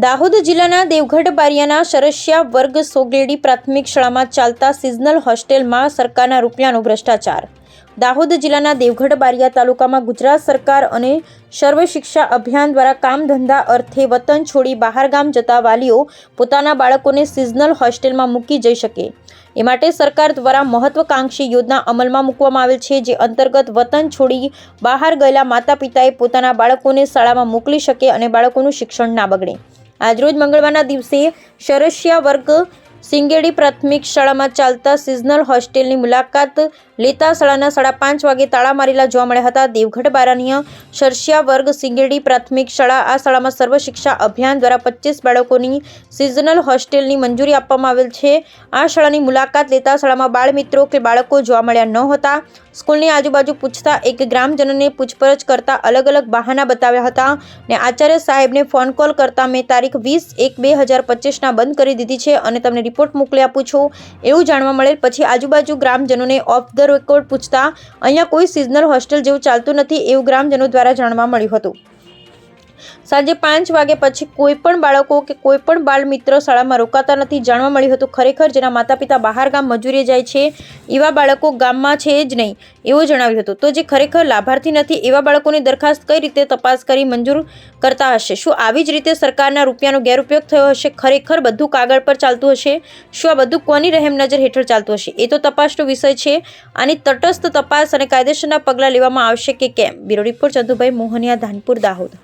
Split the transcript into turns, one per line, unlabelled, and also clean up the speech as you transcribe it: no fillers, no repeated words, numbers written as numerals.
દાહોદ જિલ્લાના દેવગઢ બારિયાના સરસિયા વર્ગ સોગેડી પ્રાથમિક શાળામાં ચાલતા સિઝનલ હોસ્ટેલમાં સરકારના રૂપિયાનો ભ્રષ્ટાચાર। દાહોદ જિલ્લાના દેવગઢ બારિયા તાલુકામાં ગુજરાત સરકાર અને સર્વ શિક્ષા અભિયાન દ્વારા કામ ધંધા અર્થે વતન છોડી બહાર ગામ જતા વાલીઓ પોતાના બાળકોને સિઝનલ હોસ્ટેલમાં મૂકી જઈ શકે એ માટે સરકાર દ્વારા મહત્વાકાંક્ષી યોજના અમલમાં મૂકવામાં આવેલ છે, જે અંતર્ગત વતન છોડી બહાર ગયેલા માતા પિતાએ પોતાના બાળકોને શાળામાં મોકલી શકે અને બાળકોનું શિક્ષણ ના બગડે। આજરોજ મંગળવારના દિવસે સરસિયા વર્ગ સિંગેડી પ્રાથમિક શાળામાં ચાલતા સિઝનલ હોસ્ટેલની મુલાકાત લેતા શાળાના 5:30 વાગે તાળા મારેલા જોવા મળ્યા હતા। દેવગઢ બારિયાની સરસિયા વર્ગ સિંગેડી પ્રાથમિક શાળા આ શાળામાં સર્વ શિક્ષા અભિયાન દ્વારા 25 બાળકોની સિઝનલ હોસ્ટેલની મંજૂરી આપવામાં આવેલ છે। આ શાળાની મુલાકાત લેતા શાળામાં બાળ મિત્રો કે બાળકો જોવા મળ્યા ન હતા। સ્કૂલની આજુબાજુ પૂછતા એક ગ્રામજનોને પૂછપરછ કરતા અલગ અલગ બહાના બતાવ્યા હતા ને આચાર્ય સાહેબને ફોન કોલ કરતા મેં તારીખ 20/1/2025 બંધ કરી દીધી છે અને તમને રિપોર્ટ મોકલી આપું છું એવું જાણવા મળેલ। પછી આજુબાજુ ગ્રામજનોને ઓફ ધ રેકોર્ડ પૂછતા અહીંયા કોઈ સિઝનલ હોસ્ટેલ જેવું ચાલતું નથી એવું ગ્રામજનો દ્વારા જાણવા મળ્યું હતું। સાંજે 5 વાગે પછી કોઈ પણ બાળકો કે કોઈ પણ બાળ મિત્ર શાળામાં રોકાતા નથી જાણવા મળ્યું હતું। ખરેખર જેના માતા પિતા બહાર ગામ મજૂરીએ જાય છે એવા બાળકો ગામમાં છે જ નહીં એવું જણાવ્યું હતું। તો જે ખરેખર લાભાર્થી નથી એવા બાળકોની દરખાસ્ત કઈ રીતે તપાસ કરી મંજૂર કરતા હશે? શું આવી જ રીતે સરકારના રૂપિયાનો ગેરઉપયોગ થયો હશે? ખરેખર બધું કાગળ પર ચાલતું હશે? શું આ બધું કોની રહેમ નજર હેઠળ ચાલતું હશે? એ તો તપાસનો વિષય છે। આની તટસ્થ તપાસ અને કાયદેસરના પગલાં લેવામાં આવશે કે કેમ? Bureau report Chandubhai Mohaniya, Dhanpur, Dahod.